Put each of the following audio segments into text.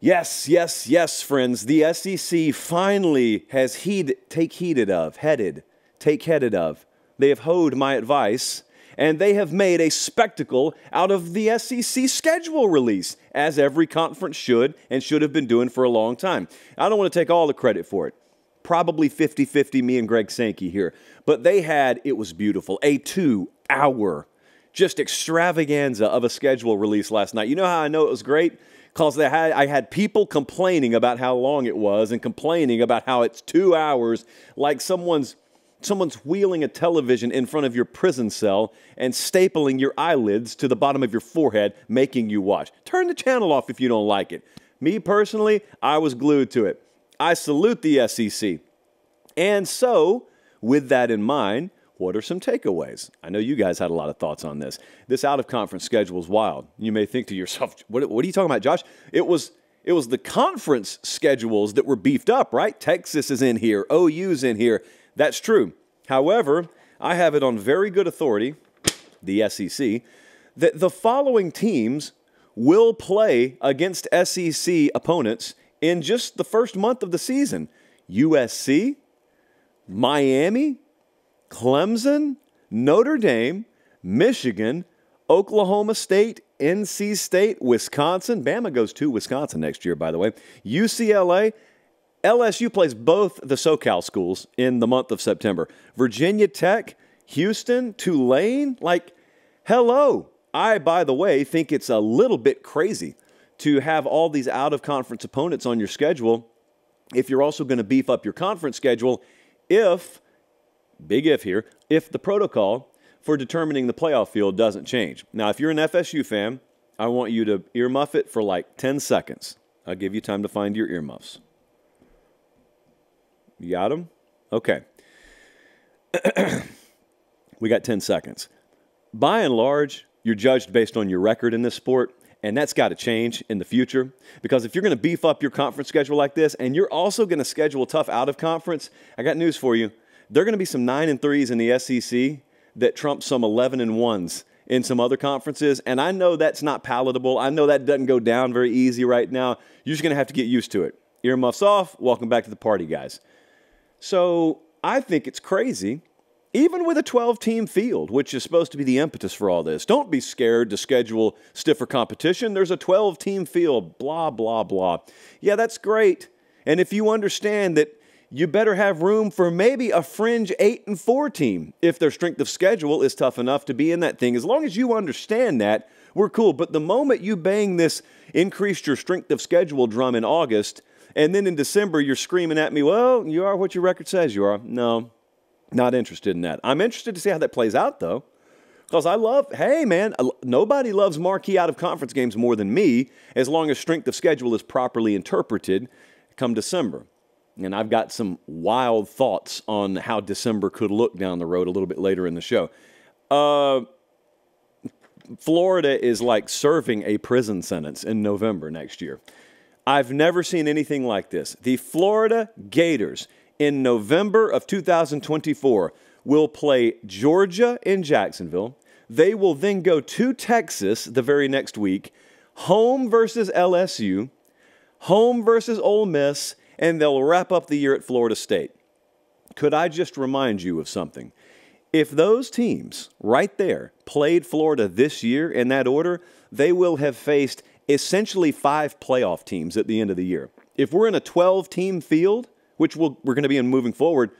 Yes, yes, yes, friends. The SEC finally has take heeded of. They have hoed my advice, and they have made a spectacle out of the SEC schedule release, as every conference should and should have been doing for a long time. I don't want to take all the credit for it. Probably 50-50 me and Greg Sankey here. But it was beautiful, a 2-hour just extravaganza of a schedule release last night. You know how I know it was great? Because I had people complaining about how long it was and complaining about how it's 2 hours, like someone's wheeling a television in front of your prison cell and stapling your eyelids to the bottom of your forehead, making you watch. Turn the channel off if you don't like it. Me personally, I was glued to it. I salute the SEC. And so, with that in mind, what are some takeaways? I know you guys had a lot of thoughts on this. This out-of-conference schedule is wild. You may think to yourself, what are you talking about, Josh? It was the conference schedules that were beefed up, right? Texas is in here. OU's in here. That's true. However, I have it on very good authority, the SEC, that the following teams will play against SEC opponents in just the first month of the season. USC, Miami, Clemson, Notre Dame, Michigan, Oklahoma State, NC State, Wisconsin. Bama goes to Wisconsin next year, by the way. UCLA. LSU plays both the SoCal schools in the month of September. Virginia Tech, Houston, Tulane. Hello. I, by the way, think it's a little bit crazy to have all these out-of-conference opponents on your schedule if you're also going to beef up your conference schedule big if here, if the protocol for determining the playoff field doesn't change. Now, if you're an FSU fan, I want you to earmuff it for 10 seconds. I'll give you time to find your earmuffs. You got them? Okay. We got 10 seconds. By and large, you're judged based on your record in this sport, and that's got to change in the future, because if you're going to beef up your conference schedule like this, and you're also going to schedule tough out-of-conference, I got news for you. There are going to be some 9-3s in the SEC that trump some 11-1s in some other conferences, and I know that's not palatable. I know that doesn't go down very easy right now. You're just going to have to get used to it. Earmuffs off. Welcome back to the party, guys. So I think it's crazy, even with a 12-team field, which is supposed to be the impetus for all this. Don't be scared to schedule stiffer competition. There's a 12-team field, blah, blah, blah. Yeah, that's great. And if you understand that you better have room for maybe a fringe 8-4 team if their strength of schedule is tough enough to be in that thing. As long as you understand that, we're cool. But the moment you bang this increased your strength of schedule drum in August, and then in December you're screaming at me, well, you are what your record says you are. No, not interested in that. I'm interested to see how that plays out, though, because nobody loves marquee out-of-conference games more than me, as long as strength of schedule is properly interpreted come December. And I've got some wild thoughts on how December could look down the road a little bit later in the show. Florida is like serving a prison sentence in November next year. I've never seen anything like this. The Florida Gators in November of 2024 will play Georgia in Jacksonville. They will then go to Texas the very next week, home versus LSU, home versus Ole Miss, and they'll wrap up the year at Florida State. Could I just remind you of something? If those teams right there played Florida this year in that order, they will have faced essentially 5 playoff teams at the end of the year. If we're in a 12-team field, which we're going to be in moving forward,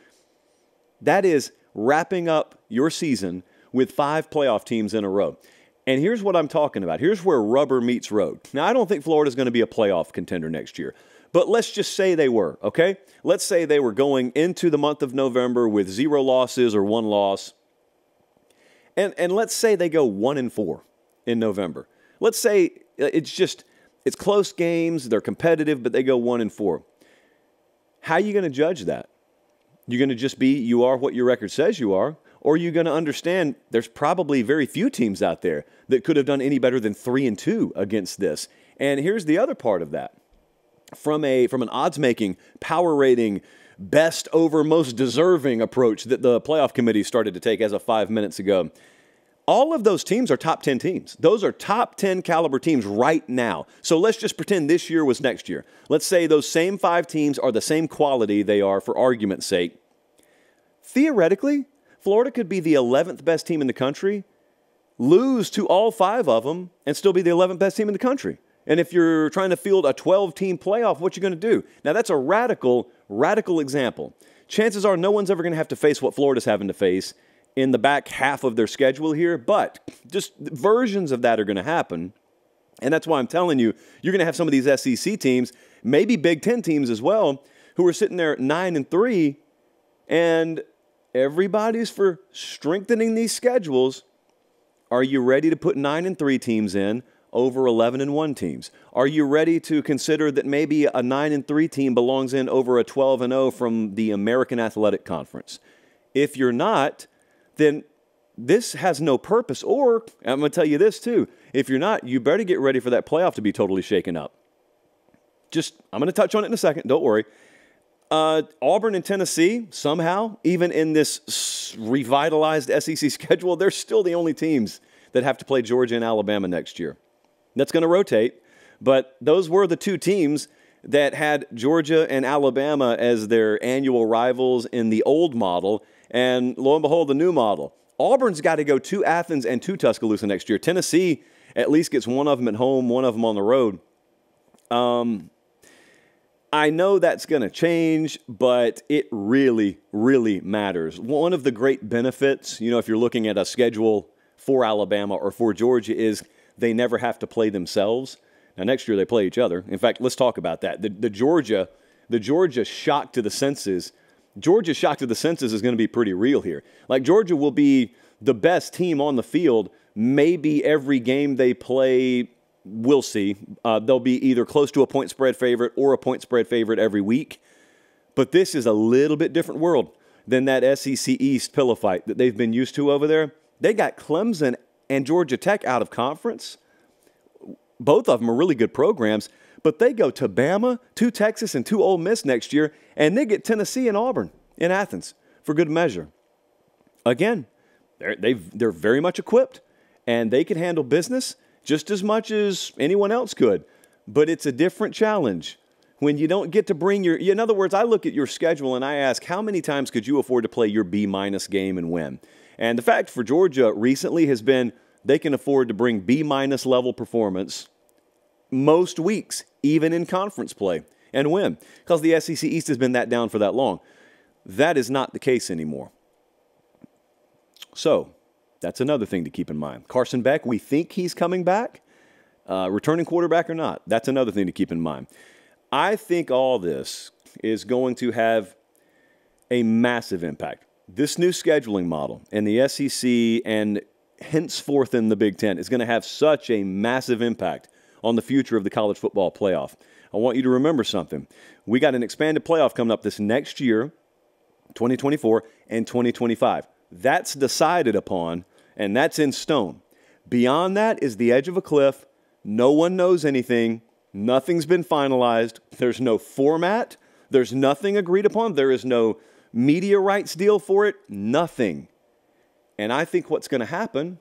that is wrapping up your season with 5 playoff teams in a row. And here's what I'm talking about. Here's where rubber meets road. Now, I don't think Florida's going to be a playoff contender next year. But let's just say they were, okay? Let's say they were going into the month of November with 0 losses or 1 loss. And let's say they go 1-4 in November. Let's say it's close games, they're competitive, but they go 1-4. How are you going to judge that? You're going to just be, you are what your record says you are, or are you going to understand there's probably very few teams out there that could have done any better than 3-2 against this. And here's the other part of that. From an odds-making, power rating, best over most deserving approach that the playoff committee started to take as of 5 minutes ago, All of those teams are top 10 teams. Those are top 10 caliber teams right now. So let's just pretend this year was next year. Let's say those same 5 teams are the same quality they are, for argument's sake. Theoretically, Florida could be the 11th best team in the country, lose to all 5 of them, and still be the 11th best team in the country. And if you're trying to field a 12-team playoff, what you going to do? Now, that's a radical example. Chances are no one's ever going to have to face what Florida's having to face in the back half of their schedule here, but just versions of that are going to happen. And that's why I'm telling you, you're going to have some of these SEC teams, maybe Big Ten teams as well, who are sitting there at 9-3, and everybody's for strengthening these schedules. Are you ready to put 9-3 teams in over 11-1 teams? Are you ready to consider that maybe a 9-3 team belongs in over a 12-0 from the American Athletic Conference? If you're not, then this has no purpose. Or, I'm going to tell you this too, if you're not, you better get ready for that playoff to be totally shaken up. I'm going to touch on it in a second, don't worry. Auburn and Tennessee, somehow, even in this revitalized SEC schedule, they're still the only teams that have to play Georgia and Alabama next year. That's going to rotate, but those were the 2 teams that had Georgia and Alabama as their annual rivals in the old model, and lo and behold, the new model. Auburn's got to go to Athens and to Tuscaloosa next year. Tennessee at least gets one of them at home, one of them on the road. I know that's going to change, but it really, really matters. One of the great benefits, if you're looking at a schedule for Alabama or for Georgia, is they never have to play themselves. Now, next year they play each other. In fact, let's talk about that. The Georgia shock to the senses. Georgia's shock to the senses is going to be pretty real here. Like, Georgia will be the best team on the field. Maybe every game they play, we'll see. They'll be either close to a point spread favorite or a point spread favorite every week. But this is a little bit different world than that SEC East pillow fight that they've been used to over there. They got Clemson and Georgia Tech out of conference. Both of them are really good programs, but they go to Bama, to Texas, and to Ole Miss next year, and they get Tennessee and Auburn in Athens for good measure. Again, they're very much equipped, and they can handle business just as much as anyone else could. But it's a different challenge when you don't get to bring in other words, I look at your schedule and I ask, how many times could you afford to play your B- game and win? And the fact for Georgia recently has been they can afford to bring B- level performance most weeks, even in conference play, and win, because the SEC East has been that down for that long. That is not the case anymore. So that's another thing to keep in mind. Carson Beck, we think he's coming back, returning quarterback or not. That's another thing to keep in mind. I think all this is going to have a massive impact. This new scheduling model in the SEC and henceforth in the Big Ten is going to have such a massive impact on the future of the college football playoff. I want you to remember something. We got an expanded playoff coming up this next year, 2024 and 2025. That's decided upon, and that's in stone. Beyond that is the edge of a cliff. No one knows anything. Nothing's been finalized. There's no format. There's nothing agreed upon. There is no media rights deal for it. Nothing. And I think what's going to happen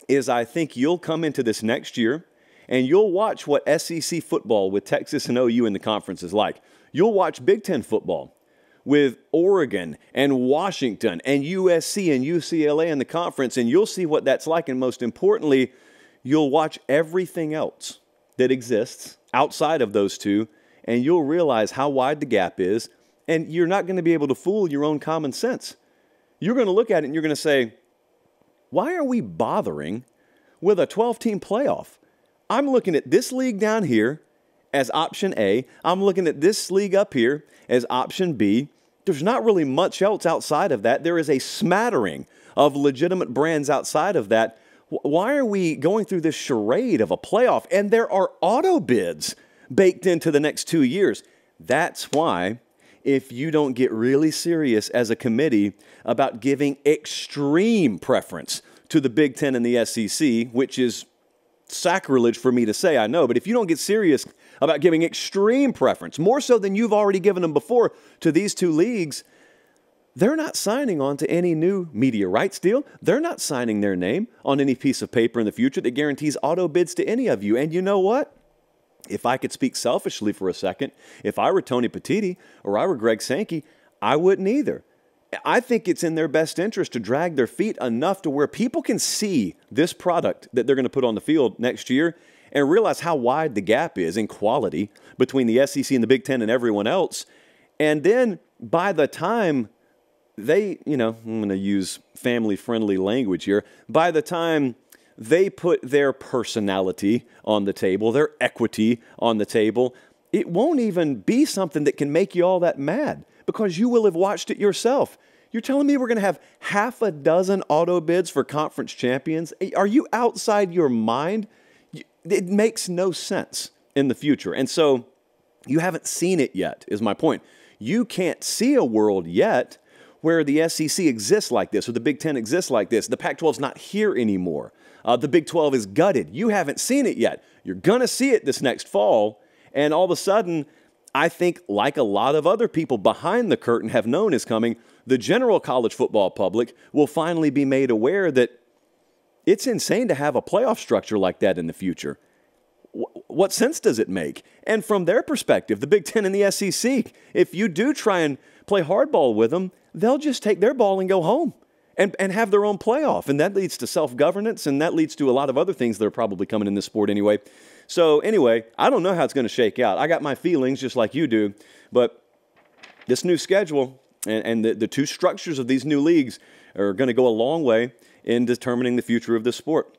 is I think you'll come into this next year and you'll watch what SEC football with Texas and OU in the conference is like. You'll watch Big Ten football with Oregon and Washington and USC and UCLA in the conference, and you'll see what that's like. And most importantly, you'll watch everything else that exists outside of those two, and you'll realize how wide the gap is, and you're not going to be able to fool your own common sense. You're going to look at it and you're going to say, why are we bothering with a 12-team playoff? I'm looking at this league down here as option A. I'm looking at this league up here as option B. There's not really much else outside of that. There is a smattering of legitimate brands outside of that. Why are we going through this charade of a playoff? And there are auto bids baked into the next 2 years. That's why, if you don't get really serious as a committee about giving extreme preference to the Big Ten and the SEC, which is sacrilege for me to say, I know, but if you don't get serious about giving extreme preference, more so than you've already given them before, to these two leagues, they're not signing on to any new media rights deal. They're not signing their name on any piece of paper in the future that guarantees auto bids to any of you. And you know what? If I could speak selfishly for a second, if I were Tony Petiti or I were Greg Sankey, I wouldn't either. I think it's in their best interest to drag their feet enough to where people can see this product that they're going to put on the field next year and realize how wide the gap is in quality between the SEC and the Big Ten and everyone else. And then by the time they, I'm going to use family-friendly language here, by the time they put their personality on the table, their equity on the table, it won't even be something that can make you all that mad because you will have watched it yourself. You're telling me we're going to have half a dozen auto bids for conference champions? Are you outside your mind? It makes no sense in the future. And so you haven't seen it yet, is my point. You can't see a world yet where the SEC exists like this or the Big Ten exists like this. The Pac-12 is not here anymore. The Big 12 is gutted. You haven't seen it yet. You're going to see it this next fall. And all of a sudden, I think, like a lot of other people behind the curtain have known is coming, the general college football public will finally be made aware that it's insane to have a playoff structure like that in the future. What sense does it make? And from their perspective, the Big Ten and the SEC, if you do try and play hardball with them, they'll just take their ball and go home and have their own playoff. And that leads to self-governance, and that leads to a lot of other things that are probably coming in this sport anyway. So anyway, I don't know how it's going to shake out. I got my feelings just like you do, but this new schedule and the two structures of these new leagues are going to go a long way in determining the future of this sport.